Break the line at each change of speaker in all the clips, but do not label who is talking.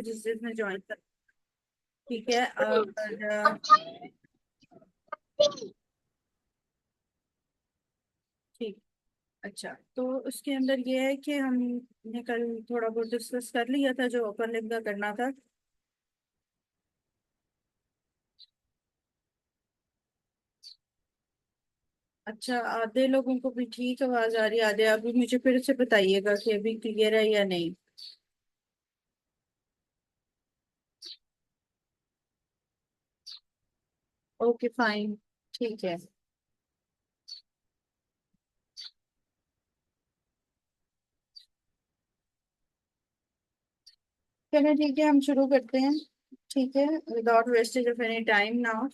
जिसमें ज्वाइन कर। ठीक है और ठीक। अच्छा, तो उसके अंदर ये है कि हमने कल थोड़ा बहुत डिस्कस कर लिया था जो अपर लिंक का करना था। अच्छा, आधे लोगों को भी ठीक आवाज आ रही है, आधे अभी मुझे फिर से बताइएगा कि अभी क्लियर है या नहीं। Okay fine. ठीक है। चलो ठीक है, हम शुरू करते हैं। ठीक है, without wastage of any time now.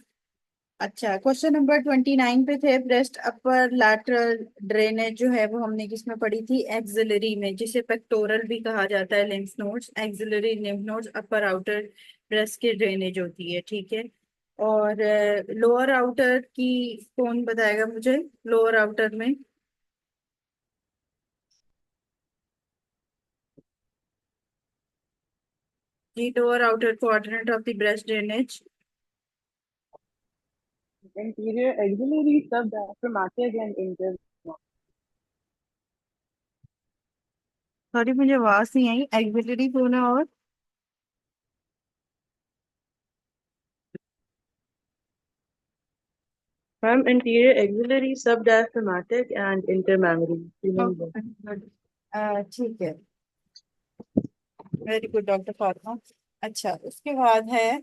अच्छा, क्वेश्चन नंबर 29 पे थे। ब्रेस्ट अपर लैटरल ड्रेनेज जो है वो हमने किसमें पढ़ी थी? एक्सिलरी में, जिसे पेक्टोरल भी कहा जाता है। Lymph nodes, axillary lymph nodes upper outer breast की ड्रेनेज होती है। ठीक है। और लोअर आउटर की कौन बताएगा मुझे? लोअर आउटर में। जी, lower outer quadrant of the breast drainage.
Anterior axillary subdiaphragmatic and inter.
Sorry, मुझे आवाज नहीं आई। एक्सिलरी कौन है और?
From anterior axillary subdiaphragmatic and intermammary. Remember.
Okay good. ठीक है। Very good doctor Fatima. अच्छा, उसके बाद है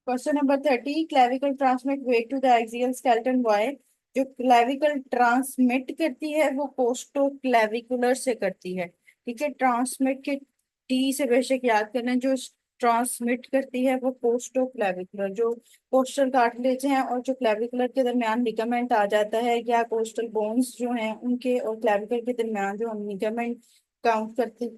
question number 30। Clavicle transmit weight to the axial skeleton why. जो क्लेविकल ट्रांसमिट करती है वो कोस्टो क्लेविकुलर से करती है। ठीक है, ट्रांसमिट के टी से बेशक याद करना। जो ट्रांसमिट करती है वो कोस्टो क्लेविकुलर, जो कोस्टल कार्टिलेज हैं और जो क्लेविकुलर के दरमियान लिगामेंट आ जाता है, या कोस्टल बोन्स जो हैं उनके और क्लेविकुलर के दरमियान जो हम लिगामेंट काउंट करते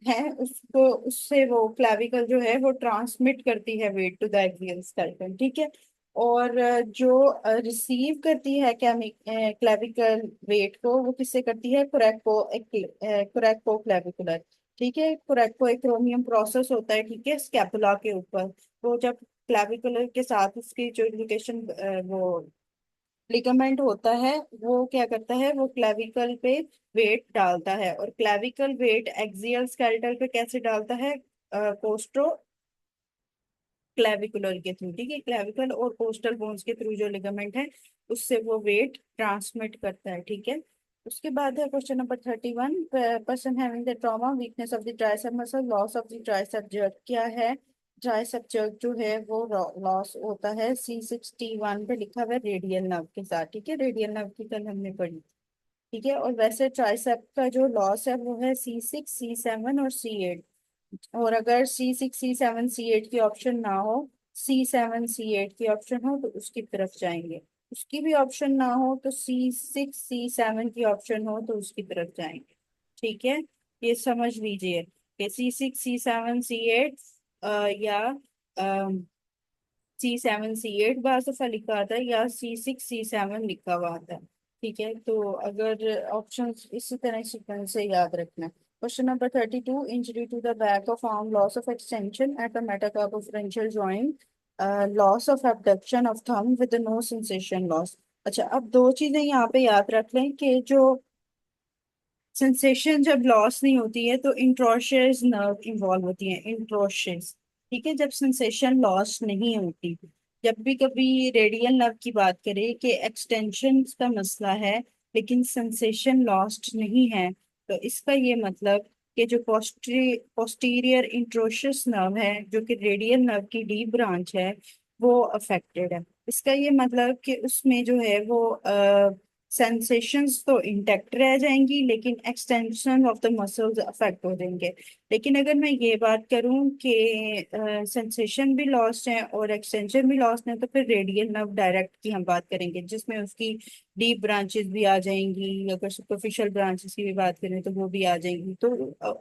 है, उसको उससे वो क्लेविकल जो है वो ट्रांसमिट करती है weight to the axial skeleton. ठीक है। और जो रिसीव करती है क्लेविकल वेट को, वो किससे करती है? कुरैको क्लेविकुलर। ठीक है, कुरैको एक क्रोमियम प्रोसेस होता है। ठीक है, स्कैपुला के ऊपर। वो जब क्लेविकुलर के साथ उसकी जो लोकेशन वो लिगामेंट होता है, वो क्या करता है? वो क्लेविकल पे वेट डालता है। और क्लेविकल वेट एक्सियल स्केलेटल पे कैसे डालता है? कोस्टो क्लेविकुलर के थ्रू। ठीक है, क्लेविकल और कोस्टल बोन्स के थ्रू जो लिगामेंट है उससे वो वेट ट्रांसमिट करता है। ठीक है। उसके बाद है question number 31। Person having the trauma weakness of the tricep muscle, loss of the tricep jerk क्या है? ट्राइसेप जर्क जो है वो लॉस होता है C61 पे लिखा हुआ है रेडियल नर्व के साथ। ठीक है, रेडियल नर्व की कल हमने पढ़ी। ठीक है, और वैसे ट्राइसेप का जो लॉस है वो है C6 C7 और C8। और अगर C6 C7 C8 की ऑप्शन ना हो, C7 C8 की ऑप्शन हो तो उसकी तरफ जाएंगे। उसकी भी ऑप्शन ना हो तो C6 C7 की ऑप्शन हो तो उसकी तरफ जाएंगे। ठीक है, ये समझ लीजिए कि C6 C7 C8 या C7 C8 बार दफा लिखा आता है या C6 C7 लिखा हुआ आता है। ठीक है, तो अगर ऑप्शन इसी तरह सीक्वेंस से याद रखना है। Question number 32। Injury to the back of arm, loss of extension at the metacarpophalangeal joint, loss of abduction of thumb with no sensation loss. अच्छा, अब दो चीजें यहाँ पे याद रख लें कि जो सेंसेशन जब लॉस नहीं होती है तो इंट्रोशियस नर्व इन्वॉल्व होती है, इंट्रोशियस। ठीक है, जब सेंसेशन लॉस नहीं होती। जब भी कभी रेडियल नर्व की बात करें कि एक्सटेंशन का मसला है लेकिन सेंसेशन लॉस्ट नहीं है, तो इसका ये मतलब कि जो पोस्टीरियर इंट्रोशियस नर्व है जो कि रेडियल नर्व की डीप ब्रांच है वो अफेक्टेड है। इसका ये मतलब कि उसमें जो है वो सेंसेशंस तो इंटेक्ट रह जाएंगी लेकिन extension of the muscles affect हो जाएंगे। लेकिन अगर मैं ये बात करूं कि सेंसेशन भी लॉस्ट है और एक्सटेंशन भी लॉस्ट है, तो फिर रेडियल नर्व डायरेक्ट की हम बात करेंगे जिसमें उसकी डीप ब्रांचेस भी आ जाएंगी। अगर सुपरफिशियल ब्रांचेस की भी बात करें तो वो भी आ जाएंगी। तो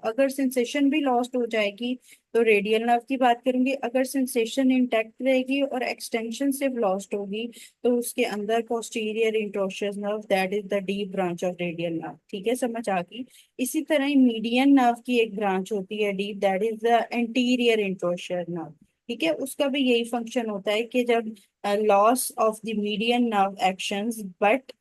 अगर सेंसेशन भी लॉस्ट हो जाएगी तो रेडियल नर्व की बात करेंगे। अगर सेंसेशन इंटैक्ट रहेगी और एक्सटेंशन सिर्फ लॉस्ट होगी तो उसके अंदर posterior interosseous nerve, that is the deep branch of radial nerve. ठीक है, समझ आ गई। इसी तरह ही मीडियन नर्व की एक ब्रांच होती है deep, that is the anterior interosseous nerve. ठीक है, उसका भी यही फंक्शन होता है कि जब loss of the median nerve actions but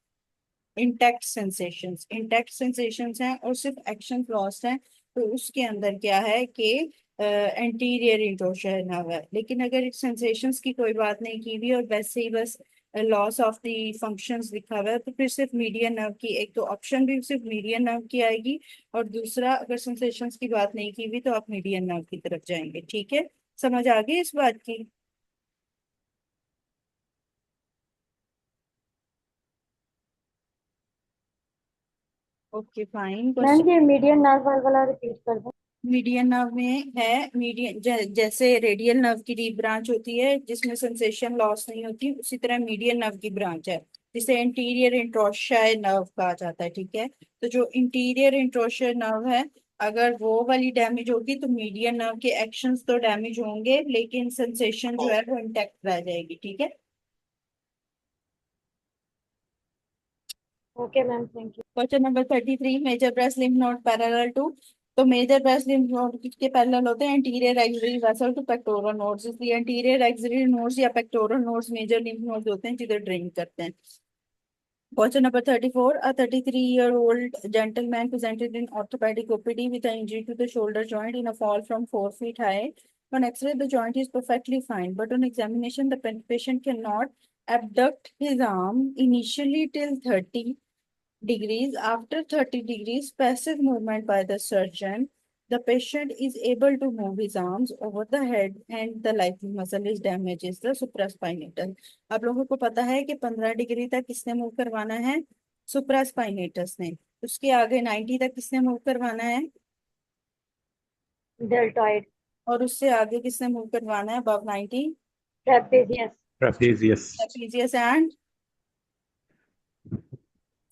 intact sensations हैं और सिर्फ एक्शन लॉस हैं, तो उसके अंदर क्या है कि एंटीरियर इंट्रोशियर नर्व है। लेकिन अगर सेंसेशंस की कोई बात नहीं की हुई और वैसे ही बस लॉस ऑफ द फंक्शंस लिखा हुआ है, तो फिर सिर्फ मीडियन नर्व की एक तो ऑप्शन भी सिर्फ मीडियन नर्व की आएगी, और दूसरा अगर सेंसेशंस की बात नहीं की हुई तो आप मीडियन नर्व की तरफ जाएंगे। ठीक है, समझ आ गई इस बात की? Okay fine.
मैम ये मीडियन नर्व वाला रिपीट कर दो।
मीडियन नर्व में है, मीडियन जैसे रेडियल नर्व की डीप ब्रांच होती है जिसमें सेंसेशन लॉस नहीं होती, उसी तरह मीडियन नर्व की ब्रांच है जिसे इंटीरियर इंट्रोशियर नर्व कहा जाता है। ठीक है, तो जो इंटीरियर इंट्रोशियर नर्व है, अगर वो वाली डैमेज होगी तो मीडियन नर्व के एक्शंस तो डैमेज होंगे लेकिन सेंसेशन जो है वो इंटैक्ट रह जाएगी। ठीक है।
Okay ma'am, thank you.
Question number 33, major breast lymph node parallel to. तो मेजर ब्रेस्ट लिम्फ नोड के पैरेलल होते हैं anterior axillary vessel to pectoral nodes, इसलिए एंटीरियर एक्सिलरी नोड्स या pectoral nodes major lymph nodes होते हैं जिधर drain करते हैं। Question number 34. A 33-year-old gentleman presented in orthopedic OPD with an injury to the shoulder joint in a fall from 4 feet high. On X-ray, the joint is perfectly fine, but on examination, the patient cannot abduct his arm initially till 30 degrees. After 30 degrees, passive movement by the surgeon, the patient is able to move his arms over the head and the likely muscle is damaged is the supraspinatus. आप लोगों को पता है कि 15 degree तक किसने move करवाना है? सुप्रास्पाइनेटस ने। उसके आगे 90 तक किसने मूव करवाना है?
डेल्टॉइड।
और उससे आगे किसने मूव करवाना है above 90?
Trapezius.
Trapezius.
Trapezius and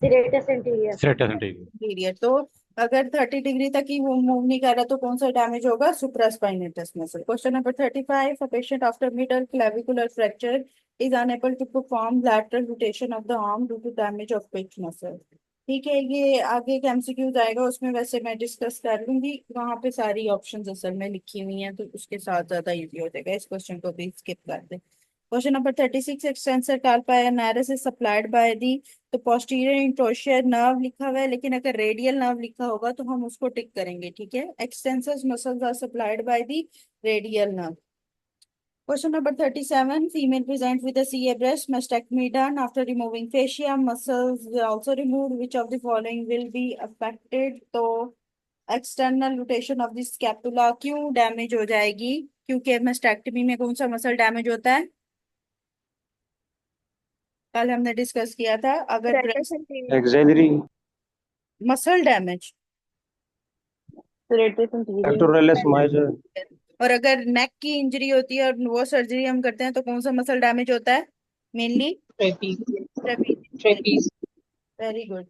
serratus interior.
Serratus interior.
Period. तो अगर 30 डिग्री तक ही वो मूव नहीं कर रहा तो कौन सा डैमेज होगा? Supraspinatus muscle. Question number 35, a patient after middle clavicular fracture is unable to perform lateral rotation of the arm due to damage of pitch muscle. ठीक है, ये आगे एक एमसीक्यूज आएगा उसमें वैसे मैं डिस्कस कर लूंगी, वहां पे सारी ऑप्शंस असल में लिखी हुई हैं तो उसके साथ ज्यादा इजी हो जाएगा, इस क्वेश्चन को भी स्किप कर दे। Question number 36, extensor carpi ulnaris is supplied by the. तो पोस्टीरियर इंट्रोशियर नर्व लिखा हुआ है लेकिन अगर रेडियल नर्व लिखा होगा तो हम उसको टिक करेंगे। ठीक है, extensors muscles are supplied by the radial nerve. Question number 37. Female present with a CA breast mastectomy done after removing fascia. Muscles were also removed. Which of the following will be affected? तो external rotation of the scapula क्यों damage हो जाएगी? क्योंकि mastectomy में कौन सा muscle damage होता है? कल हमने डिस्कस किया था, अगर
serratus
breast
interior.
Axillary.
Muscle damage
serratus interior.
Pectoralis माइजर।
और अगर नेक की इंजरी होती है और वो सर्जरी हम करते हैं तो कौन सा मसल डैमेज होता है mainly?
Trapezius.
Trapezius.
Trapezius.
Very good.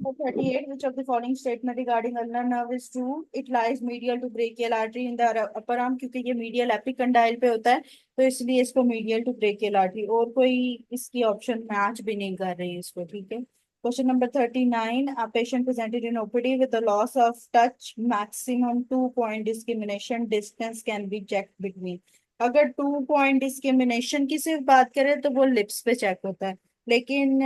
38, which of the following statement regarding ulnar nerve is true? It lies medial to brachial artery in the upper arm, क्योंकि ये medial एपिकंडाइल पे होता है तो इसलिए इसको medial to brachial artery, और कोई इसकी ऑप्शन मैच भी नहीं कर रही है इसको। ठीक है। Question number 39. A patient presented in OPD with the loss of touch. Maximum 2 point discrimination distance can be checked between. अगर 2 point discrimination की सिर्फ बात करें तो वो लिप्स पे चेक होता है, लेकिन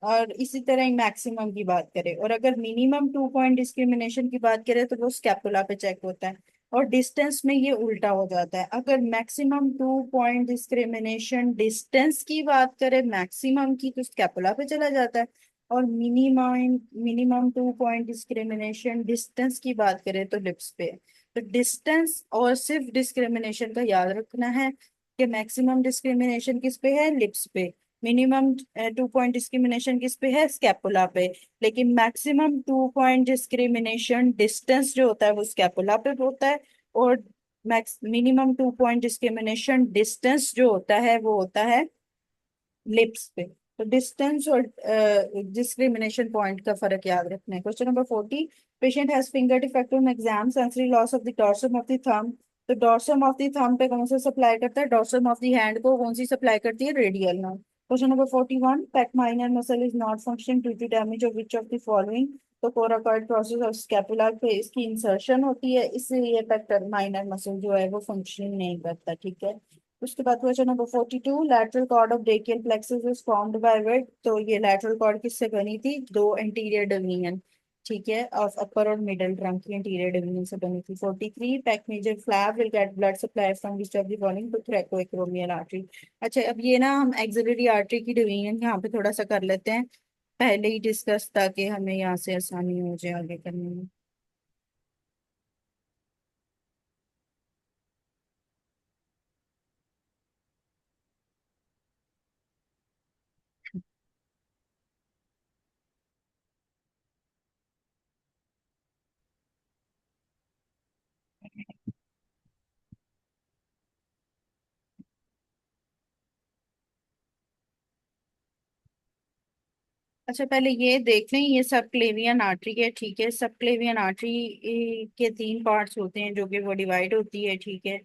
और इसी तरह ही मैक्सिमम की बात करें, और अगर मिनिमम 2 point डिस्क्रिमिनेशन की बात करें तो वो स्कैपुला पे चेक होता है, और डिस्टेंस में ये उल्टा हो जाता है। अगर मैक्सिमम 2 point डिस्क्रिमिनेशन डिस्टेंस की बात करें मैक्सिमम की तो स्कैपुला पे चला जाता है, और minimum minimum 2 point discrimination distance की बात करें तो लिप्स पे। तो डिस्टेंस और सिर्फ डिस्क्रिमिनेशन का याद रखना है कि मैक्सिमम डिस्क्रिमिनेशन किस पे है? लिप्स पे। मिनिमम 2 point डिस्क्रिमिनेशन किस पे है? स्कैपुला पे। लेकिन मैक्सिमम 2 point डिस्क्रिमिनेशन डिस्टेंस जो होता है वो स्कैपुला पे होता है, और max minimum 2 point discrimination distance जो होता है वो होता है लिप्स पे। तो डिस्टेंस और डिस्क्रिमिनेशन पॉइंट का फर्क याद रखना है। Question number 40, patient has finger defect on exam, sensory loss of the dorsum of the thumb. तो डॉर्सम ऑफ द थंब पे कौन सा सप्लाई करता है? डॉर्सम ऑफ द हैंड को कौन सी सप्लाई करती है? Radial nerve. Question number 41, pec minor muscle is not functioning due to damage of which of the following. तो कोराकॉइड प्रोसेस ऑफ स्कैपुला पे इसकी इंसर्शन होती है, इसलिए पेक्टर माइनर मसल जो है वो फंक्शनिंग नहीं करता। ठीक है। उसके बाद question number 42, lateral cord of brachial plexus is formed by which. तो ये लैटरल कॉर्ड किससे बनी थी? दो एंटीरियर डिवीजन, ठीक है, ऑफ अपर और मिडल ट्रंक की एंटीरियर डिवीजन से बनी थी। 43, pec major flap will get blood supply from which of the following to thoracoacromial artery. अच्छा, अब ये ना हम एक्सिलरी आर्टरी की डिवीजन यहाँ पे थोड़ा सा कर लेते हैं, पहले ही डिस्कस, ताकि हमें यहाँ से आसानी हो जाए आगे करने में। अच्छा, पहले ये देख लें, ये सब क्लेवियन आर्टरी है, ठीक है। सब क्लेवियन आर्टरी के तीन पार्ट्स होते हैं जो कि वो डिवाइड होती है, ठीक है।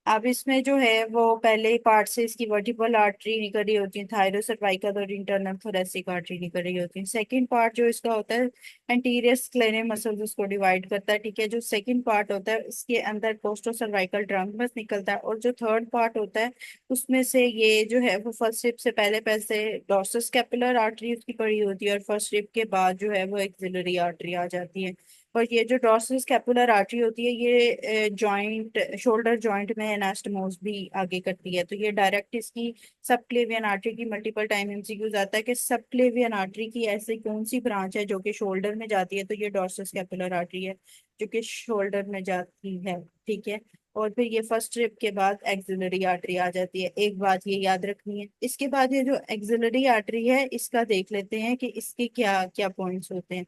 अब इसमें जो है वो पहले पार्ट से इसकी वर्टिबल आर्टरी निकल रही होती है, थायरो सर्वाइकल और इंटरनल थोरेसिक आर्टरी निकल रही होती है। सेकंड पार्ट जो इसका होता है एंटीरियर स्क्लेरल मसल्स उसको डिवाइड करता है, ठीक है। जो सेकंड पार्ट होता है इसके अंदर कोस्टो सर्वाइकल ट्रंक बस निकलता है, और जो थर्ड पार्ट होता है उसमें से ये जो है वो फर्स्ट रिब से पहले पैसे डॉर्सस कैपिलर आर्टरी उसकी पड़ी होती है, और फर्स्ट रिब के बाद जो है वो एक्सिलरी आर्टरी आ जाती है। और ये जो डॉर्सल स्कैपुलर आर्टरी होती है ये जॉइंट, शोल्डर जॉइंट में एनास्टमोस भी आगे करती है। तो ये डायरेक्ट इसकी सब क्लेवियन आर्टरी की मल्टीपल टाइम एमसीक्यूज आता है कि सब क्लेवियन आर्टरी की ऐसी कौन सी ब्रांच है जो कि शोल्डर में जाती है। तो ये डॉर्सल स्कैपुलर आर्टरी है जो कि शोल्डर में जाती है, ठीक है। और फिर ये फर्स्ट रिब के बाद एक्सिलरी आर्टरी आ जाती है। एक बात ये याद रखनी है। इसके बाद ये जो एक्सिलरी आर्टरी है इसका देख लेते हैं कि इसके क्या क्या पॉइंट्स होते हैं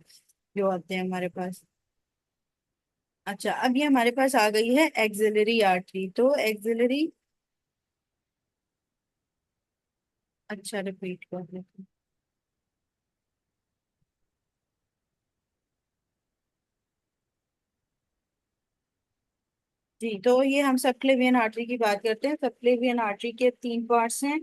जो आते हैं हमारे पास। अच्छा, अब ये हमारे पास आ गई है एक्सिलरी आर्टरी। तो एक्सिलरी, अच्छा रिपीट कर लेते हैं। जी, तो ये हम सबक्लेवियन आर्टरी की बात करते हैं। सबक्लेवियन आर्टरी के तीन पार्ट्स हैं।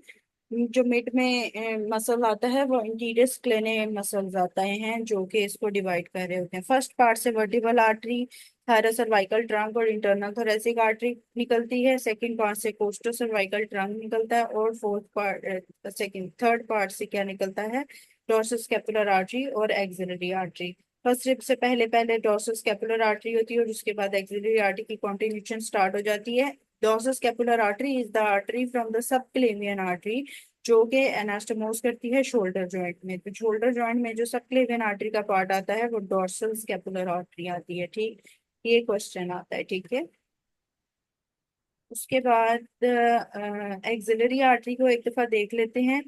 जो मिड में मसल आता है वो इंटीरियर स्क्लेने मसल्स आता हैं जो कि इसको डिवाइड कर रहे होते हैं। फर्स्ट पार्ट से वर्टिबल आर्टरी, थायरस सर्वाइकल ट्रंक और इंटरनल थोरेसिक आर्टरी निकलती है। सेकंड पार्ट से कोस्टो सर्वाइकल ट्रंक निकलता है, और fourth part second third part से क्या निकलता है? डॉर्सस स्कैपुलर आर्टरी और एक्सिलरी आर्टरी। फर्स्ट रिब से पहले पहले डॉर्सस स्कैपुलर आर्टरी होती है और उसके बाद एक्सिलरी आर्टरी की कॉन्टिन्यूशन स्टार्ट हो जाती है। Dorsal scapular artery is the artery from the subclavian artery जो कि एनास्टोमोस करती है शोल्डर जॉइंट में। तो शोल्डर जॉइंट में जो सबक्लेवियन आर्टरी का पार्ट आता है वो डॉर्सल स्कैपुलर आर्टरी आती है, ठीक। ये क्वेश्चन आता है, ठीक है। उसके बाद एक्सिलरी आर्टरी को एक दफा देख लेते हैं।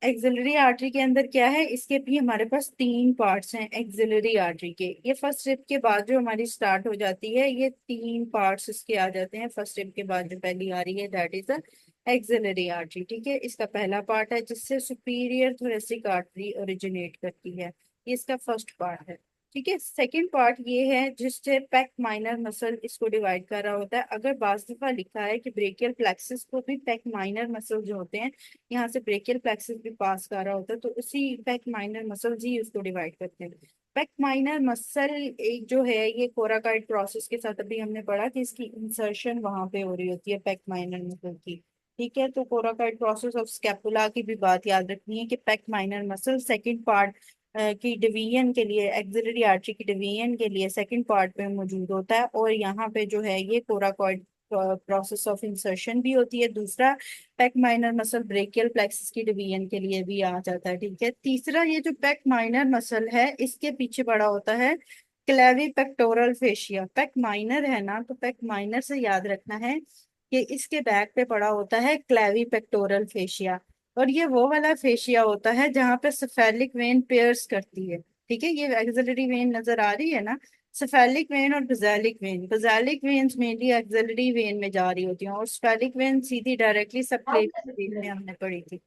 एक्सिलरी आर्टरी के अंदर क्या है, इसके भी हमारे पास तीन पार्ट्स हैं एक्सिलरी आर्टरी के। ये फर्स्ट रिब के बाद जो हमारी स्टार्ट हो जाती है, ये तीन पार्ट्स इसके आ जाते हैं। फर्स्ट रिब के बाद जो पहली आ रही है that is the axillary artery, ठीक है। इसका पहला पार्ट है जिससे सुपीरियर थोरेसिक आर्टरी ओरिजिनेट करती है, ये इसका फर्स्ट पार्ट है, ठीक है। सेकेंड पार्ट ये है जिससे पेक माइनर मसल इसको डिवाइड कर रहा होता है। अगर बाज दफा लिखा है कि ब्रेकियल प्लेक्सस को भी पेक माइनर मसल जो होते हैं यहाँ से ब्रेकियल प्लेक्सस भी पास कर रहा होता है, तो उसी पेक माइनर मसल ही उसको डिवाइड करते हैं। पेक माइनर मसल एक जो है ये कोराकाइड प्रोसेस के साथ अभी हमने पढ़ा कि इसकी इंसर्शन वहां पे हो रही होती है पेक माइनर मसल की, ठीक है। तो कोराकाइड प्रोसेस ऑफ स्कैपुला की भी बात याद रखनी है कि pack minor muscle second part की डिवीजन के लिए, एक्सिलरी आर्टरी की डिवीजन के लिए सेकंड पार्ट पे मौजूद होता है, और यहाँ पे जो है ये कोराकॉइड प्रोसेस ऑफ इंसर्शन भी होती है। दूसरा, pack minor muscle brachial plexus की डिवीजन के लिए भी आ जाता है, ठीक है। तीसरा, ये जो पेक माइनर मसल है इसके पीछे पड़ा होता है क्लेवी पेक्टोरल फेशिया। पेक माइनर है ना, तो पेक माइनर से याद रखना है कि इसके बैक पे पड़ा होता है क्लेवी पेक्टोरल फेशिया, और ये वो वाला फेशिया होता है जहाँ पे सेफेलिक वेन पेयर्स करती है, ठीक है। ये एक्सिलरी वेन नजर आ रही है ना, सेफेलिक वेन और basilic vein. Basilic veins mainly axillary vein में जा रही होती हैं, और स्फेलिक वेन सीधी डायरेक्टली सबक्लेवियन वेन में हमने पढ़ी थी।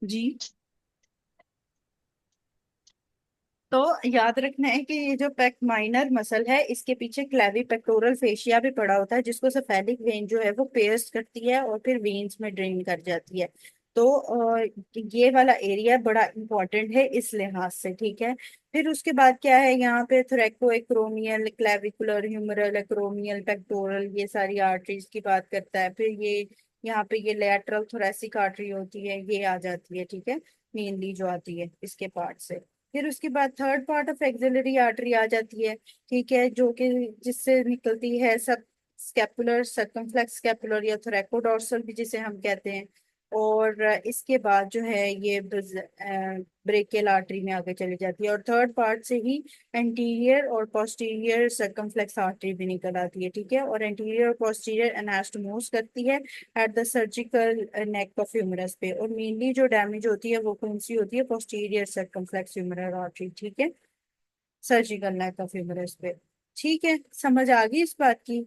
जी, तो याद रखना है कि ये जो पेक माइनर मसल है इसके पीछे क्लेवी पेक्टोरल फेशिया भी पड़ा होता है जिसको सेफेलिक वेन जो है वो पेयर्स करती है और फिर वेन्स में ड्रेन कर जाती है। तो ये वाला एरिया बड़ा इंपॉर्टेंट है इस लिहाज से, ठीक है। फिर उसके बाद क्या है, यहाँ पे thoracoacromial, clavicular, humeral, acromial, pectoral, ये सारी आर्टरीज की बात करता है। फिर ये यहाँ पे ये लैटरल थोरेसिक आर्टरी होती है, ये आ जाती है, ठीक है, मेनली जो आती है इसके पार्ट से। फिर उसके बाद third part of axillary artery आ जाती है, ठीक है, जो कि जिससे निकलती है सब स्कैपुलर, सर्कमफ्लेक्स स्कैपुलर या थोरैकोडोर्सल भी जिसे हम कहते हैं। और इसके बाद जो है ये ब्रेकियल आर्टरी में आगे चली जाती है, और थर्ड पार्ट से ही एंटीरियर और पोस्टीरियर सर्कमफ्लेक्स आर्टरी भी निकल आती है, ठीक है। और एंटीरियर और पोस्टीरियर एनास्टोमोस करती है at the surgical neck of humerus पे। और मेनली जो डैमेज होती है वो कौन सी होती है, पोस्टीरियर सर्कमफ्लेक्स ह्यूमरल आर्टरी, ठीक है, सर्जिकल नेक ऑफ ह्यूमरस पे। ठीक है, समझ आ गई इस बात की।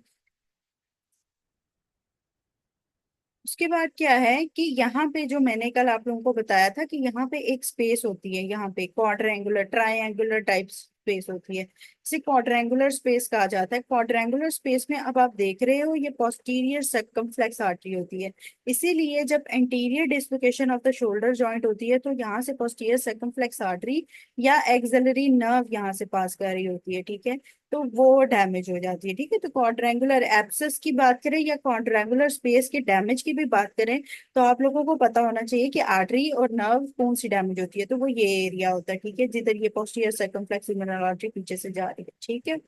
उसके बाद क्या है कि यहाँ पे जो मैंने कल आप लोगों को बताया था कि यहाँ पे एक स्पेस होती है, यहाँ पे क्वाड्रेंगुलर ट्रायंगुलर टाइप स्पेस होती है, इसे क्वाड्रेंगुलर स्पेस कहा जाता है। क्वाड्रेंगुलर स्पेस में अब आप देख रहे हो ये पोस्टीरियर सर्कमफ्लेक्स आर्टरी होती है। इसीलिए जब anterior dislocation of the shoulder joint होती है तो यहाँ से पोस्टीरियर सर्कमफ्लेक्स आर्टरी या एक्सिलरी नर्व यहाँ से पास कर रही होती है, ठीक है, तो वो डैमेज हो जाती है, ठीक है। तो क्वाड्रेंगुलर एब्सेस की बात करें या क्वाड्रेंगुलर स्पेस के डैमेज की भी बात करें तो आप लोगों को पता होना चाहिए कि आर्टरी और नर्व कौन सी डैमेज होती है, तो वो ये एरिया होता है, ठीक है, जिधर ये पोस्टीरियर सर्कमफ्लेक्स ह्यूमरल आर्टरी पीछे से जा रही है, ठीक है,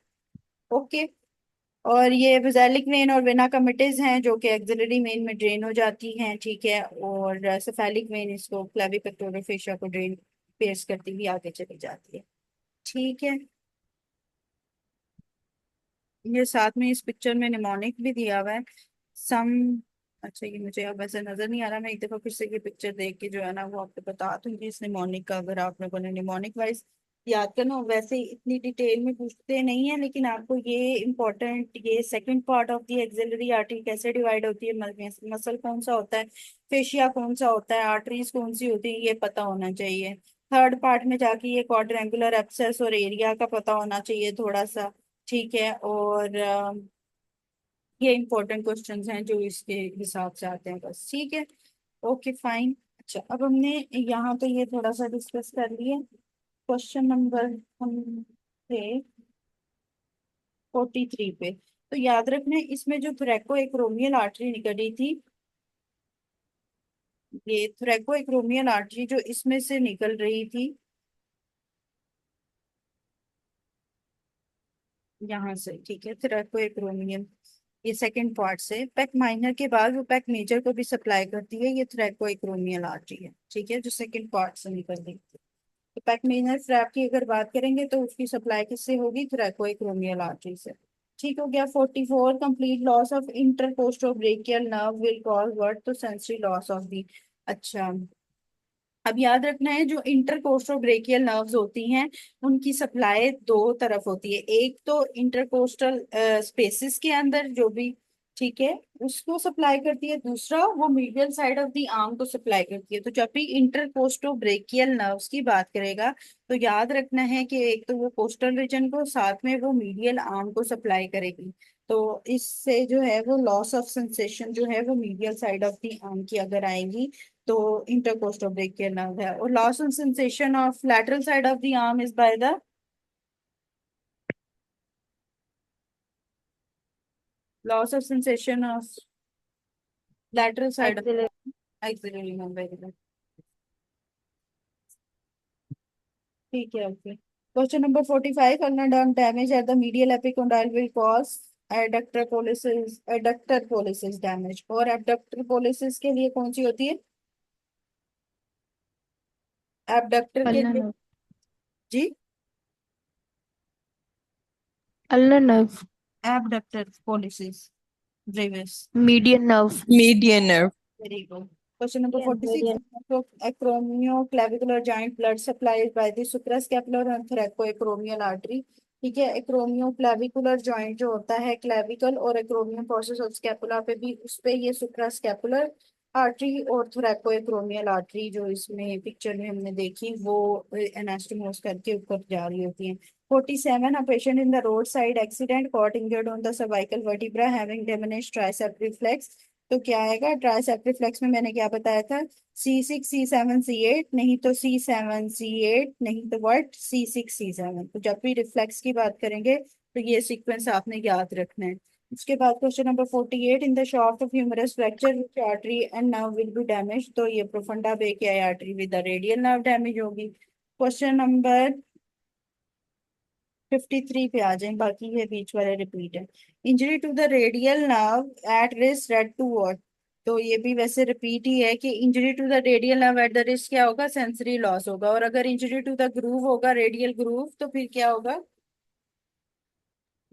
ओके। और ये बेसिलिक वेन और वेना कमिटीज हैं जो कि एक्सिलरी वेन में ड्रेन हो जाती हैं, ठीक है। और सेफेलिक वेन इसको क्लेविकुलर फेशिया को ड्रेन पेस करती हुई आगे चली जाती है, ठीक है। ये साथ में इस पिक्चर में निमोनिक भी दिया हुआ है सम। अच्छा, ये मुझे अब ऐसे नजर नहीं आ रहा, मैं एक दफा फिर से ये पिक्चर देख के जो है ना वो आपको बता दूंगी इस निमोनिक का, अगर आप लोगों ने निमोनिक वाइज याद करना हो। वैसे इतनी डिटेल में पूछते नहीं है, लेकिन आपको ये इम्पोर्टेंट, ये second part of the axillary artery कैसे डिवाइड होती है, मसल कौन सा होता है, फेशिया कौन सा होता है, आर्टरीज कौन सी होती है, ये पता होना चाहिए। थर्ड पार्ट में जाके ये क्वाड्रेंगुलर एब्सेस और एरिया का पता होना चाहिए थोड़ा सा, ठीक है। और ये इंपॉर्टेंट क्वेश्चंस हैं जो इसके हिसाब से आते हैं, बस, ठीक है, ओके फाइन। अच्छा, अब हमने यहाँ पे ये थोड़ा सा डिस्कस कर लिए। क्वेश्चन नंबर हम थे 43 पे। तो याद रखना इसमें जो थोरैको एक्रोमियल आर्टरी निकली थी, ये थोरैको एक्रोमियल आर्टरी जो इसमें से निकल रही थी यहाँ से, ठीक है, थोरैको एक्रोमियल, ये सेकंड पार्ट से पैक माइनर के बाद वो पैक मेजर को भी सप्लाई करती है, ये थोरैको एक्रोमियल आर्टरी है, ठीक है, जो सेकंड पार्ट से निकल रही थी। तो पैक मेजर फ्लैप की अगर बात करेंगे तो उसकी सप्लाई किससे होगी, थोरैको एक्रोमियल आर्टरी से। ठीक हो गया। 44 complete loss of intercostal brachial nerve will cause what, तो सेंसरी लॉस ऑफ दी। अच्छा, अब याद रखना है जो इंटरकोस्टल ब्रेकियल नर्व्स होती हैं उनकी सप्लाई दो तरफ होती है, एक तो इंटरकोस्टल स्पेसिस के अंदर जो भी, ठीक है, उसको सप्लाई करती है, दूसरा वो medial side of the arm को सप्लाई करती है। तो जब भी इंटरकोस्टल ब्रेकियल नर्व्स की बात करेगा तो याद रखना है कि एक तो वो कोस्टल रीजन को, साथ में वो मीडियल आर्म को सप्लाई करेगी। तो इससे जो है वो लॉस ऑफ सेंसेशन जो है वो medial side of the arm की अगर आएगी तो intercostal brachial nerve है। और loss of sensation of lateral side of the arm is by the loss of sensation of lateral side of
Axillary.
axillary nerve, very good, ठीक है, okay. Question number 45, ulnar damage at the medial epicondyle will cause adductor pollicis damage। और abductor pollicis के लिए कौन सी होती है, abductor के
अल्लर
लिए,
नर्व।
जी,
अल्लर nerve.
abductor pollicis brevis,
median nerve.
Median nerve.
very good। Question number
Median,
46. Acromioclavicular joint blood supply is by the suprascapular and thoracoacromial artery। ठीक है, एक्रोमियोक्लेविकुलर जॉइंट जो होता है क्लेविकल और एक्रोमियो प्रोसेस ऑफ स्कैपुला पे भी, उस पे ये सुप्रास्कैपुलर आर्टरी और थोरैकोएक्रोमियल आर्टरी जो इसमें पिक्चर में हमने देखी वो एनास्टोमोस करके ऊपर जा रही होती है। 47, a patient in the roadside accident got injured on the cervical vertebra having diminished tricep reflex तो क्या आएगा ट्राइसेप्ट रिफ्लेक्स में, मैंने क्या बताया था, C6 C7 C8, नहीं तो C7 C8, नहीं तो व्हाट C6 C7। तो जब भी रिफ्लेक्स की बात करेंगे तो ये सीक्वेंस आपने याद रखना है। उसके बाद question number 48, in the shaft of humerus fracture which artery and nerve will be damage. तो ये प्रोफंडा बेकियाई artery with the radial nerve damage होगी। क्वेश्चन नंबर 53 पे आ जाए, बाकी ये बीच वाले रिपीट है। Injury to the radial nerve at wrist led to what. तो ये भी वैसे रिपीट ही है कि injury to the radial nerve at the wrist क्या होगा, सेंसरी लॉस होगा। और अगर इंजरी टू द ग्रूव होगा, रेडियल ग्रूव, तो फिर क्या होगा,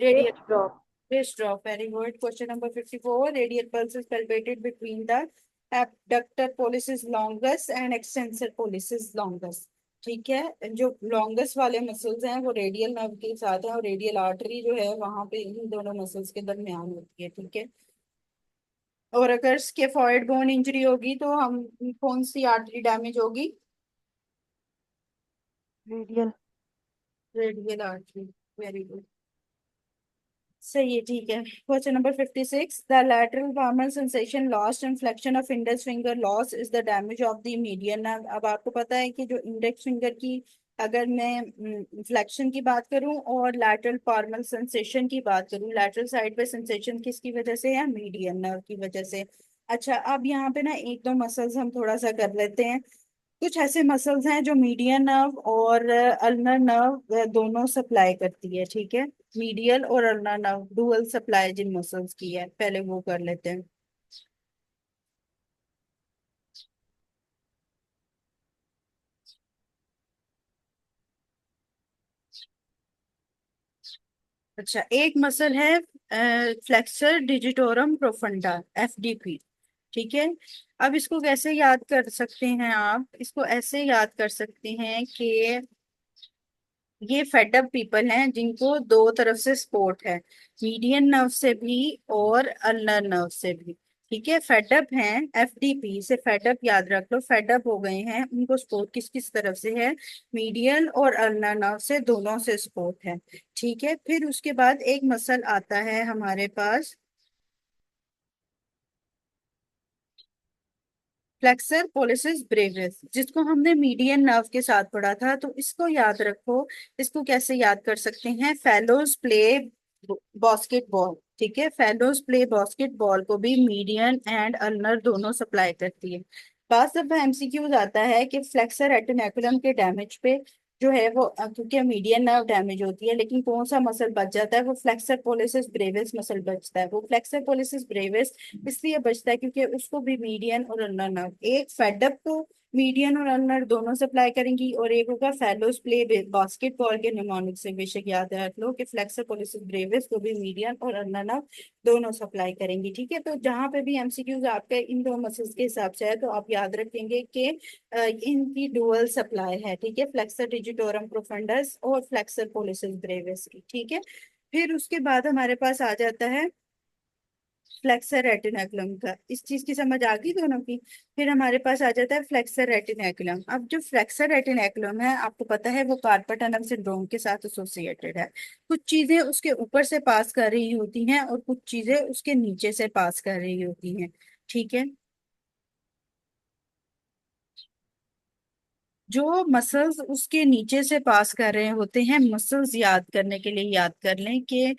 radial
Wrist drop.
wrist drop। Very good. Question number 54, radial pulse is palpated between the abductor pollicis longus and extensor pollicis longus। ठीक है, जो लॉन्गस वाले मसल्स हैं वो रेडियल नर्व के साथ है, और रेडियल आर्टरी जो है वहां पे इन दोनों मसल्स के दरमियान होती है। ठीक है, और अगर स्केफॉइड बोन इंजरी होगी तो हम कौन सी आर्टरी डैमेज होगी,
Radial.
Radial artery. Very good, सही है। ठीक है, question number 56, the lateral palmar sensation lost and flexion of index finger loss is the damage of the median nerve। अब आपको पता है कि जो इंडेक्स फिंगर की, अगर मैं फ्लेक्शन की बात करूं और लैटरल palmar सेंसेशन की बात करूं, लैटरल साइड पे सेंसेशन किसकी वजह से है, मीडियन नर्व की वजह से। अच्छा, अब यहाँ पे ना एक दो मसल्स हम थोड़ा सा कर लेते हैं। कुछ ऐसे मसल्स हैं जो मीडियन नर्व और अल्नर नर्व दोनों सप्लाई करती है। ठीक है, मीडियल और अल्नर नर्व डुअल सप्लाई जिन मसल्स की है, पहले वो कर लेते हैं। अच्छा, एक मसल है फ्लेक्सर डिजिटोरम प्रोफंडा, FDP। ठीक है, अब इसको कैसे याद कर सकते हैं, आप इसको ऐसे याद कर सकते हैं कि ये फेड अप पीपल हैं जिनको दो तरफ से सपोर्ट है, मीडियन नर्व से भी और अल्नर नर्व से भी। ठीक है, फेड अप हैं, FDP से फेड अप याद रख लो, फेड अप हो गए हैं, उनको सपोर्ट किस किस तरफ से है, मीडियन और अल्नर नर्व से, दोनों से सपोर्ट है। ठीक है, फिर उसके बाद एक मसल आता है हमारे पास, फ्लेक्सर पोलिसिस ब्रेविस, जिसको हमने मीडियन नर्व के साथ पढ़ा था। तो इसको याद रखो, इसको कैसे याद कर सकते हैं, फेलोज प्ले बास्केटबॉल। ठीक है, फेलोज प्ले बास्केटबॉल को भी मीडियन एंड अल्नर दोनों सप्लाई करती है। पास दफा MCQs आता है कि फ्लेक्सर रेटिनाकुलम के डैमेज पे जो है वो क्योंकि मीडियन नर्व डैमेज होती है, लेकिन कौन सा मसल बच जाता है, वो फ्लेक्सर पोलिसिस ब्रेविस मसल बचता है। वो फ्लेक्सर पोलिसिस ब्रेविस इसलिए बचता है क्योंकि उसको भी मीडियन और अल्नर नर्व, एक फेडअप को मीडियन और अल्नर दोनों सप्लाई करेंगी, और एक होगा फेलोस प्ले बास्केटबॉल के निमोनिक से। बेशक याद रख लो कि फ्लेक्सर पोलिसिस ब्रेविस को भी मीडियन और अल्नर नर्व दोनों सप्लाई करेंगी। ठीक है, तो जहां पे भी MCQs आपके इन दो मसल्स के हिसाब से है तो आप याद रखेंगे कि इनकी डुअल सप्लाई है। ठीक है, फ्लेक्सर डिजिटोरम प्रोफंडस और फ्लेक्सर पोलिसिस ब्रेविस की। ठीक है, फिर उसके बाद हमारे पास आ जाता है फ्लेक्सर रेटिनाकुलम का। इस चीज की समझ आ गई दोनों की। फिर हमारे पास आ जाता है फ्लेक्सर रेटिनाकुलम। अब जो फ्लेक्सर रेटिनाकुलम है, आपको पता है वो कार्पल टनल सिंड्रोम के साथ एसोसिएटेड है। कुछ चीजें उसके ऊपर से पास कर रही होती हैं और कुछ चीजें उसके नीचे से पास कर रही होती हैं। ठीक है, जो मसल्स उसके नीचे से पास कर रहे होते हैं, मसल्स याद करने के लिए याद कर लें कि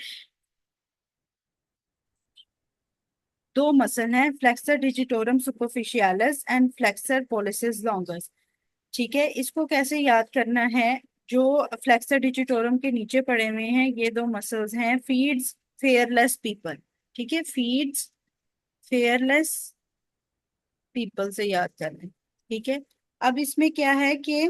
दो मसल हैं, flexor digitorum सुपरफिशियालिस and flexor policies longus. ठीक है, इसको कैसे याद करना है, जो फ्लेक्सर डिजिटोरम के नीचे पड़े हुए हैं ये दो मसल्स हैं, फीड्स फेयरलेस पीपल। ठीक है, फीड्स फेयरलेस पीपल से याद कर लें। ठीक है, अब इसमें क्या है कि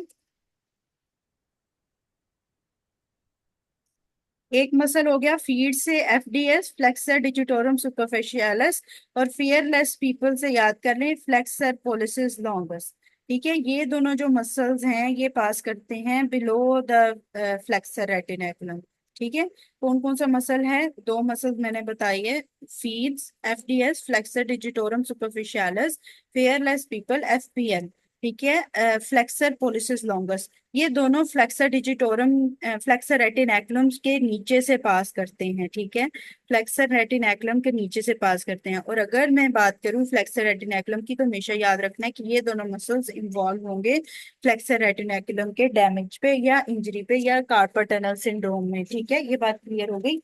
एक मसल हो गया फीड से, FDS फ्लेक्सर डिजिटोरम सुपरफिशियालिस, और फियरलेस पीपल से याद कर लें फ्लेक्सर पोलिसिस लॉन्गस। ठीक है, ये दोनों जो मसल्स हैं ये पास करते हैं बिलो द फ्लेक्सर रेटिनाकुलम। ठीक है, कौन कौन सा मसल है, दो मसल्स मैंने बताई है, feeds FDS flexor digitorum सुपरफिशियालिस, fearless people FPL। ठीक है। फ्लेक्सर पोलिसिस लॉन्गस, ये दोनों फ्लेक्सर डिजिटोरम फ्लेक्सर रेटिनैकुलम के नीचे से पास करते हैं। ठीक है, फ्लेक्सर रेटिनैकुलम के नीचे से पास करते हैं। और अगर मैं बात करूं फ्लेक्सर रेटिनैकुलम की, तो हमेशा याद रखना है कि ये दोनों मसल्स इन्वॉल्व होंगे फ्लेक्सर रेटिनैकुलम के डैमेज पे या इंजरी पे या कार्पल टनल सिंड्रोम में। ठीक है, ये बात क्लियर हो गई।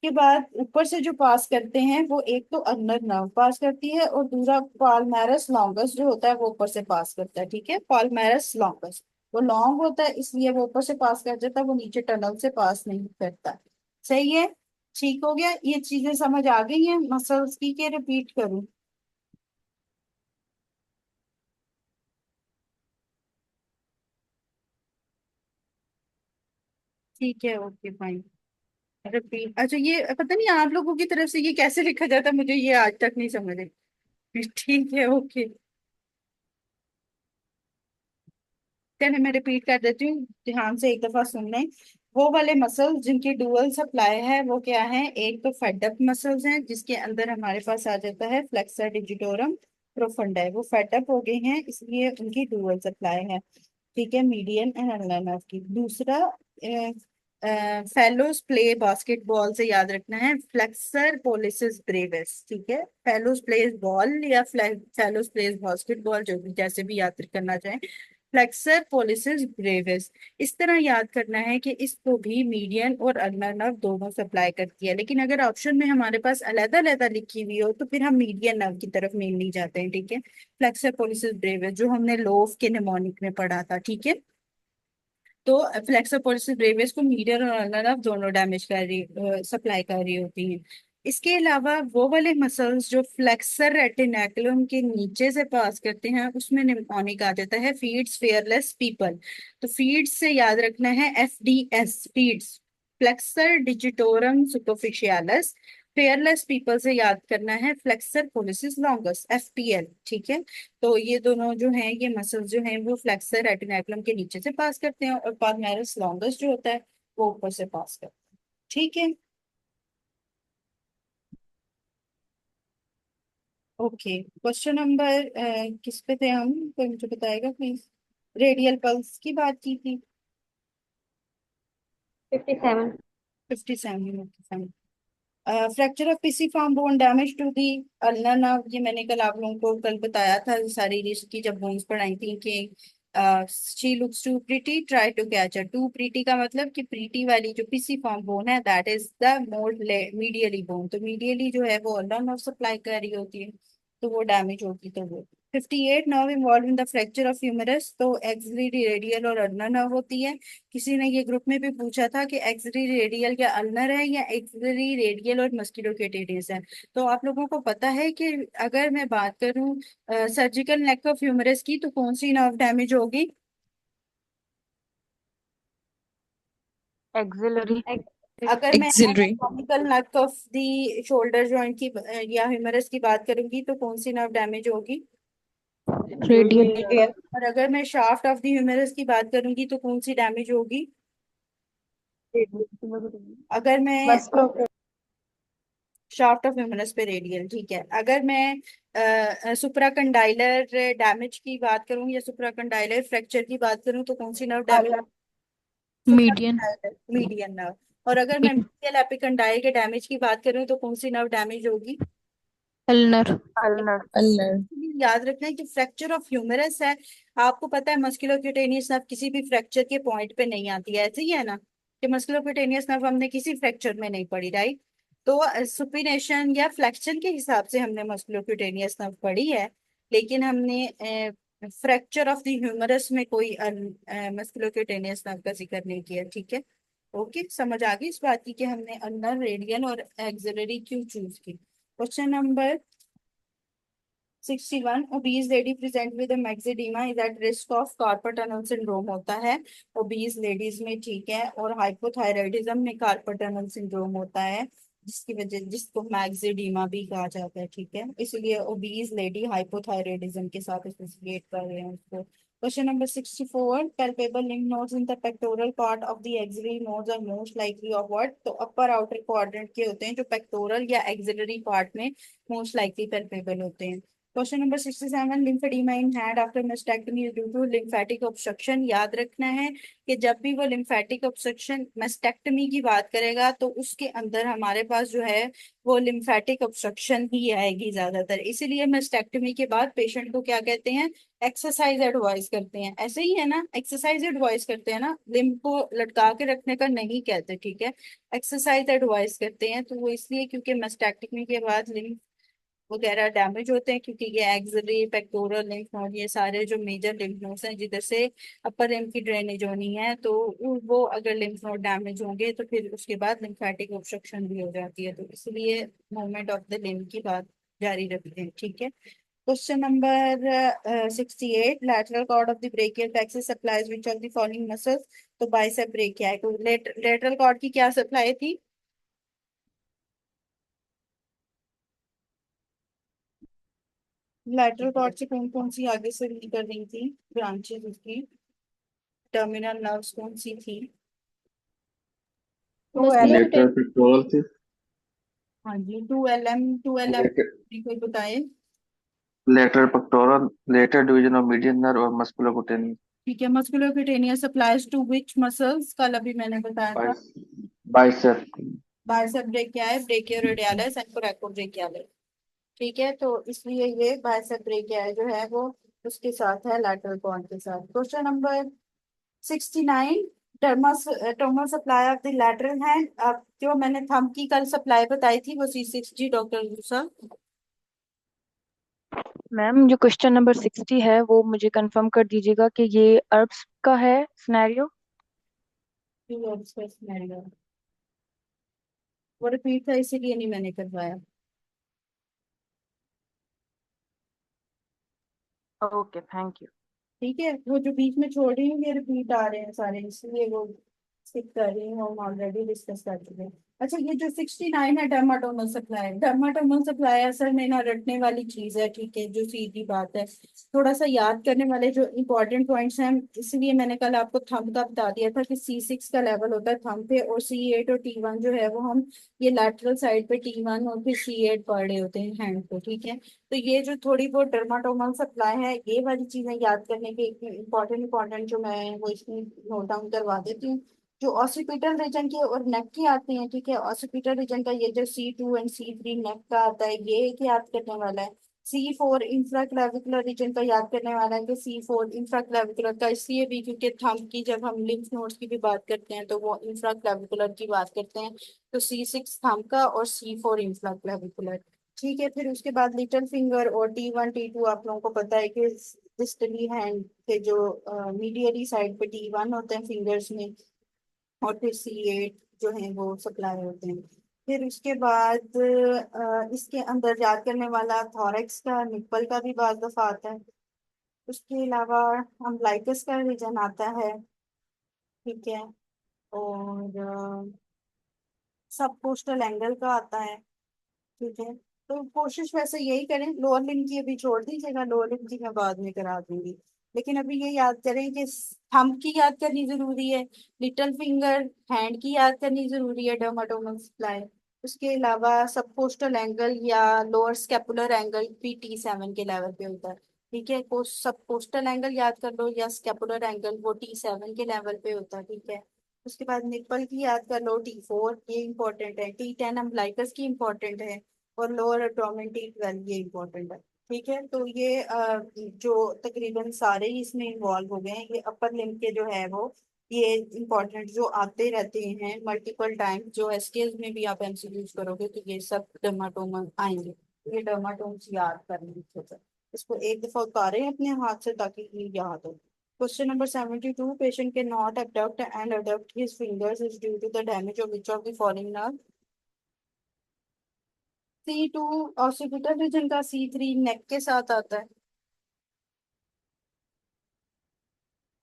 के बाद ऊपर से जो पास करते हैं वो एक तो अल्नर नर्व पास करती है और दूसरा पाल्मेरस लॉन्गस जो होता है वो ऊपर से पास करता है। ठीक है, पाल्मेरस लॉन्गस वो लॉन्ग होता है इसलिए वो ऊपर से पास कर जाता है, वो नीचे टनल से पास नहीं करता। सही है, ठीक हो गया। ये चीजें समझ आ गई हैं मसल्स की, के रिपीट करूं? ठीक है, ओके फाइन। रिपीट, अच्छा ये पता नहीं आप लोगों की तरफ से ये कैसे लिखा जाता है, मुझे ये आज तक नहीं समझ आई। ठीक है, ओके। चलिए मैं रिपीट कर देती हूँ, ध्यान से एक दफा सुन लें। वो वाले मसल जिनकी डुअल सप्लाई है वो क्या है? एक तो फेडअप मसल्स हैं जिसके अंदर हमारे पास आ जाता है फ्लेक्सर डिजिटोरम प्रोफंडाई, वो फेडअप हो गए हैं इसलिए उनकी डुअल सप्लाई है। ठीक है, मीडियन एंड अल्नर नर्व की। दूसरा फेलोस प्ले बास्केटबॉल से याद रखना है फ्लेक्सर पोलिसिस ब्रेविस। ठीक है, फेलोस प्लेस बॉल या फेलोस प्लेस बास्केटबॉल, जो भी जैसे भी याद करना चाहें, फ्लेक्सर पोलिसिस ब्रेविस। इस तरह याद करना है कि इसको भी मीडियन और अल्नर नर्व दोनों सप्लाई करती है, लेकिन अगर ऑप्शन में हमारे पास अलग अलग लिखी हुई हो तो फिर हम मीडियन नर्व की तरफ मेनली जाते हैं। ठीक है, फ्लेक्सर पोलिसिस ब्रेविस जो हमने लोफ के निमोनिक में पढ़ा था। ठीक है, तो फ्लेक्सर पोलिसिस ब्रेविस को मीडियन और अल्नर नर्व दोनों डैमेज कर रही सप्लाई कर रही होती हैं। इसके अलावा वो वाले मसल्स जो फ्लेक्सर रेटिनैकुलम के नीचे से पास करते हैं उसमें निमोनिक आ जाता है, फीड्स फेयरलेस पीपल। तो फीड्स से याद रखना है FDS, feeds flexor digitorum सुपरफिशियालिस। Fearless people से याद करना है फ्लेक्सर पोलिसिस लॉन्गस, FPL। ठीक है, तो ये दोनों जो हैं ये मसल्स जो हैं वो फ्लेक्सर रेटिनैकुलम के नीचे से पास करते हैं और पाल्मेरस लॉन्गस जो होता है वो ऊपर से पास करते हैं। ठीक है, ओके। क्वेश्चन नंबर किस पे थे हम, कोई मुझे बताएगा प्लीज? रेडियल पल्स की बात की थी।
57।
57। Fracture of pisiform bone damage to the ulnar nerve, ये मैंने कल आप लोगों को कल बताया था सारी रिस्क की जब बोन्स पढ़ाई थी कि she looks too pretty try to catch a. Too pretty का मतलब कि प्रीटी वाली जो पिसिफॉर्म बोन है that is the more medially bone, तो मीडियली जो है वो अल्नर नर्व सप्लाई कर रही होती है, तो वो डैमेज होगी। तो वो 58 nerve involve in the fracture of humerus, तो एक्सिलरी रेडियल और अल्नर नर्व होती है। किसी ने ये ग्रुप में भी पूछा था कि एक्सिलरी रेडियल या अल्नर है या एक्सिलरी रेडियल और मस्कुलोक्यूटेनियस है। तो आप लोगों को पता है कि अगर मैं बात करूं सर्जिकल नेक ऑफ ह्यूमरस की तो कौन सी नर्व डैमेज होगी?
Auxiliary.
अगर मैं
Auxiliary.
Anatomical neck of the shoulder joint की या ह्यूमरस की बात करूंगी तो कौन सी नर्व डैमेज होगी?
Radial.
और अगर मैं शाफ्ट ऑफ द ह्यूमरस की बात करूंगी तो कौन सी डैमेज होगी? अगर मैं शाफ्ट ऑफ ह्यूमरस पे रेडियल। ठीक है, अगर मैं सुप्राकंडाइलर डैमेज की बात करूं या सुप्राकंडाइलर फ्रैक्चर की बात करूं तो कौन सी nerve damage?
Median.
Supracondylar, median nerve. और अगर मैं मीडियल एपिकंडाइल के डैमेज की बात करूं तो कौन सी नर्व डैमेज होगी?
Ulnar.
Ulnar.
Ulnar.
याद रखना है कि फ्रैक्चर ऑफ ह्यूमरस है, आपको पता है मस्कुलोक्यूटेनियस नर्व किसी भी फ्रैक्चर के पॉइंट पे नहीं आती है, ऐसे ही है ना कि मस्कुलोक्यूटेनियस नर्व हमने किसी फ्रैक्चर में नहीं पढ़ी, राइट? तो सुपिनेशन या फ्लेक्शन के हिसाब से हमने मस्कुलोक्यूटेनियस नर्व पढ़ी है, लेकिन हमने फ्रैक्चर ऑफ द ह्यूमरस में कोई मस्कुलोक्यूटेनियस नर्व का जिक्र नहीं किया। ठीक है, ओके, समझ आ गई इस बात की कि हमने अल्नर रेडियल और एक्सिलरी क्यों चूज की। Question number 61, obese lady present with myxoedema is at risk of carpal tunnel syndrome होता है ओबीज लेडीज में। ठीक है, और हाइपोथायराइडिज्म में कार्पल टनल सिंड्रोम होता है जिसकी वजह जिसको मैक्सिडीमा भी कहा जाता है। ठीक है, इसलिए ओबीज लेडी हाइपोथायराइडिज्म के साथ एसोसिएट कर रहे हैं उसको। Question number 64, palpable lymph nodes in the pectoral part of the axillary nodes are most likely of what? तो अपर आउटर क्वाड्रेंट के होते हैं जो पेक्टोरल या एक्सिलरी पार्ट में मोस्ट लाइकली palpable होते हैं। Question number 67, lymphedema in hand after mastectomy due to lymphatic obstruction. याद रखना है कि जब भी वो लिम्फेटिक ऑब्स्ट्रक्शन मेस्टेक्टमी की बात करेगा तो उसके अंदर हमारे पास जो है वो लिम्फेटिक ऑब्स्ट्रक्शन ही आएगी ज्यादातर। इसीलिए मेस्टेक्टमी के बाद पेशेंट को क्या कहते हैं, एक्सरसाइज एडवाइस करते हैं। ऐसे ही है ना, एक्सरसाइज एडवाइस करते हैं ना, लिम्फ को लटका के रखने का नहीं कहते, ठीक है, एक्सरसाइज एडवाइस करते हैं। तो वो इसलिए क्योंकि मेस्टेक्टमी के बाद लिम्फ वगैरह डैमेज होते हैं, क्योंकि ये एक्सिलरी पेक्टोरल लिम्फ नोड, ये सारे जो मेजर लिम्फ नोड्स हैं जिधर से अपर लिम्फ की ड्रेनेज होनी है, तो वो अगर लिम्फ नोड डैमेज होंगे तो फिर उसके बाद लिम्फेटिक ऑब्स्ट्रक्शन भी हो जाती है। तो इसलिए मूवमेंट ऑफ द लिम्फ की बात जारी रखते हैं, ठीक है। Question number 68, lateral cord of the brachial plexus supplies which of the following muscles? तो बाइसेप ब्रेकियाई को लेटरल कॉर्ड की क्या सप्लाई थी? लेटरल कॉर्ड से कौन कौन सी आगे से लीड कर रही थी ब्रांचेस उसकी? टर्मिनल नर्व्स कौन सी थी? Two L
muscular
lateral pectoral से
हाँ जी, 2LM कोई बताए?
Lateral pectoral, lateral division of median nerve और मस्कुलर कुटेनियस।
ठीक है, musculocutaneous supplies to which muscles, कल अभी मैंने बताया था।
Bicep.
Bicep brachii, brachioradialis and coracobrachialis. ठीक है, तो इसलिए ये बाइसेप ब्रेकियाई जो है वो उसके साथ है, लैटरल कॉर्ड के साथ। Question number 69, dermal supply of the lateral hand. अब जो मैंने थंब की कल सप्लाई बताई थी वो C6G, डॉक्टर मूसा।
मैम जो क्वेश्चन नंबर 60 है वो मुझे कंफर्म कर दीजिएगा कि ये अरब्स का है सिनेरियो।
वो रिपीट था इसीलिए नहीं मैंने करवाया।
Okay thank you.
ठीक है, वो जो बीच में छोड़ रही हूँ ये रिपीट आ रहे हैं सारे, इसलिए वो स्किप कर रही हूँ, हम ऑलरेडी डिस्कस कर चुके हैं। अच्छा, ये जो 69 है डर्माटोमल सप्लाई, डर्माटोमल सप्लाई असल में ना रटने वाली चीज है, ठीक है, जो सीधी बात है, थोड़ा सा याद करने वाले जो इंपॉर्टेंट पॉइंट्स हैं। इसलिए मैंने कल आपको थंब का बता दिया था कि C6 का लेवल होता है थंब पे, और C8 और T1 जो है वो हम ये लैटरल साइड पे T1 और फिर C8 पढ़ रहे होते हैं हैंड को, ठीक है। तो ये जो थोड़ी बहुत डर्माटोमल सप्लाई है, ये वाली चीजें याद करने के इंपॉर्टेंट जो मैं वो इसमें नोट डाउन करवा देती हूँ। जो ऑसिपिटल रीजन की और नेक की आती हैं, ठीक है, ऑसिपिटल रीजन का ये जो C2 एंड C3 नेक का आता है, ये एक याद करने वाला है। C4 इंफ्राक्लेविकुलर रीजन का याद करने वाला है कि C4 इंफ्राक्लेविकुलर का इसलिए भी क्योंकि थंब की जब हम लिम्फ नोड्स की भी बात करते हैं तो वो इंफ्राक्लेविकुलर की बात करते हैं, तो C6 थंब का और C4 इंफ्राक्लेविकुलर। ठीक है, फिर उसके बाद लिटिल फिंगर और T1 T2 आप लोगों को पता है कि डिस्टली हैंड के जो मीडियली साइड पे T1 होते हैं फिंगर्स में, और फिर C8 जो है वो सप्लाई होते हैं। फिर उसके बाद इसके अंदर याद करने वाला थॉरेक्स का, निप्पल का भी बाज दफा आता है। उसके अलावा अम्बलाइकस का रीजन आता है, ठीक है, और सब कोस्टल एंगल का आता है, ठीक है। तो कोशिश वैसे यही करें, लोअर लिम्ब की अभी छोड़ दीजिएगा, लोअर लिम्ब की मैं बाद में करा दूंगी, लेकिन अभी ये याद करें कि थंब की याद करनी जरूरी है, लिटिल फिंगर हैंड की याद करनी जरूरी है, डर्माटोमल सप्लाई। उसके अलावा सब कोस्टल एंगल या लोअर स्कैपुलर एंगल भी T7 के लेवल पे होता है, ठीक है, को सब कोस्टल एंगल याद कर लो या स्कैपुलर एंगल, वो T7 के लेवल पे होता है, ठीक है। उसके बाद निप्पल की याद कर लो, T4 ये इंपॉर्टेंट है, T10 अम्बलाइकस की इंपॉर्टेंट है, और लोअर एब्डोमेन T12 ये इंपॉर्टेंट है, ठीक है। तो ये जो तकरीबन सारे ही इसमें इन्वॉल्व हो गए हैं, ये अपर लिम्ब के जो है वो ये इंपॉर्टेंट जो आते रहते हैं मल्टीपल टाइम, जो एसकेएस में भी आप एमसीक्यूज करोगे तो ये सब डर्माटोमा आएंगे। ये डर्माटोम्स याद करने हैं, इसको एक दफा उतारें अपने हाथ से ताकि ये याद हो। Question number 72, patient cannot abduct and adduct his fingers is due to the damage of which of the following nerve? C2 occipital region का, C3 नेक के साथ आता है।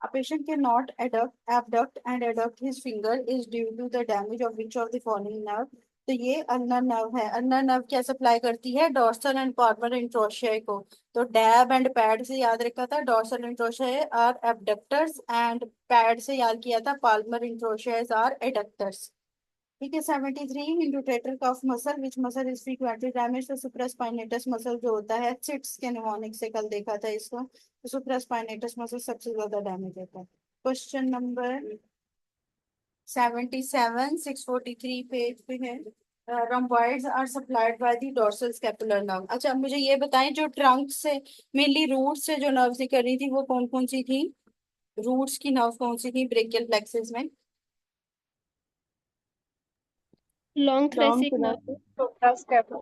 A patient cannot abduct and adduct his finger is due to the damage of which of the following nerve? तो ये ulnar nerve है। Ulnar nerve क्या supply करती है? डॉर्सल एंड पाल्मर इंट्रोशियाई को। तो डैब एंड पैड से याद रखा था dorsal interossei are abductors, and pad से याद किया था पाल्मर इंट्रोशियाई आर एडक्टर्स। ठीक है। 73 into rotator cuff muscle which muscle is frequently damage. तो सुप्रास्पाइनेटस मसल जो होता है, सिट्स के निमोनिक से कल देखा था इसको, तो सुप्रास्पाइनेटस मसल सबसे ज्यादा डैमेज होता है। क्वेश्चन नंबर 77 643 पेज पे है। rhomboids are supplied by the dorsal scapular nerve. अच्छा, मुझे ये बताएं, जो ट्रंक से मेनली रूट से जो नर्व्स निकल रही थी वो कौन कौन सी थी? रूट्स की नर्व कौन सी थी ब्रेकियल प्लेक्सस में?
Long
Long
thoracic
thoracic,
nerve,